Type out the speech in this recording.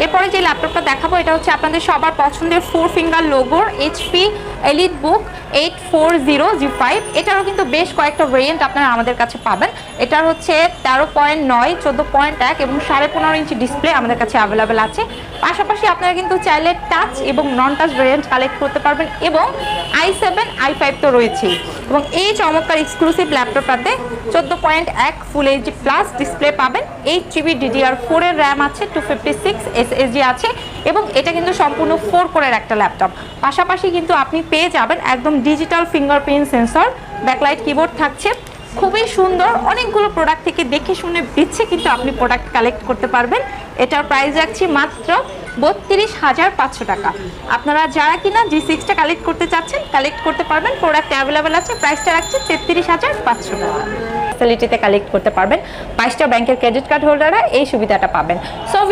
এরপরে যে ল্যাপটপটা দেখাবো এটা হচ্ছে আপনাদের সবার পছন্দের 4 ফিঙ্গার লোগোর HP EliteBook 840G5। এটারও কিন্তু বেশ কয়েকটা ভেরিয়েন্ট আপনারা আমাদের কাছে পাবেন। এটার হচ্ছে 13.9, 14.1 এবং 15.5 ইঞ্চি ডিসপ্লে আমাদের কাছে অ্যাভেলেবেল আছে। পাশাপাশি আপনারা কিন্তু চাইলে টাচ এবং নন টাচ ভেরিয়েন্ট কালেক্ট করতে পারবেন এবং i7 i5 তো রয়েছেই। এবং এই চমৎকার এক্সক্লুসিভ ল্যাপটপটাতে 14.1 ফুল এইচডি প্লাস ডিসপ্লে পাবেন, 8GB DDR4 এর র্যাম আছে, 256 SSD আছে এবং এটা কিন্তু সম্পূর্ণ 4 কোরের একটা ল্যাপটপ। পাশাপাশি কিন্তু আপনি পেয়ে যাবেন একদম digital fingerprint sensor, backlight keyboard থাকছে। খুবই সুন্দর, অনেকগুলো প্রোডাক্ট থেকে দেখে শুনে বিচ্ছে কিন্তু আপনি প্রোডাক্ট কালেক্ট করতে পারবেন। এটার প্রাইস রাখছি মাত্র 32,500 টাকা। আপনারা যারা কিনা G6টা কালেক্ট করতে চাচ্ছেন কালেক্ট করতে পারবেন, প্রোডাক্ট অ্যাভেলেবেল আছে। প্রাইসটা রাখছি 33,500 টাকা। ফ্যাসিলিটিতে কালেক্ট করতে পারবেন, 22টা ব্যাংকের ক্রেডিট কার্ড হোল্ডাররা এই সুবিধাটা পাবেন। সো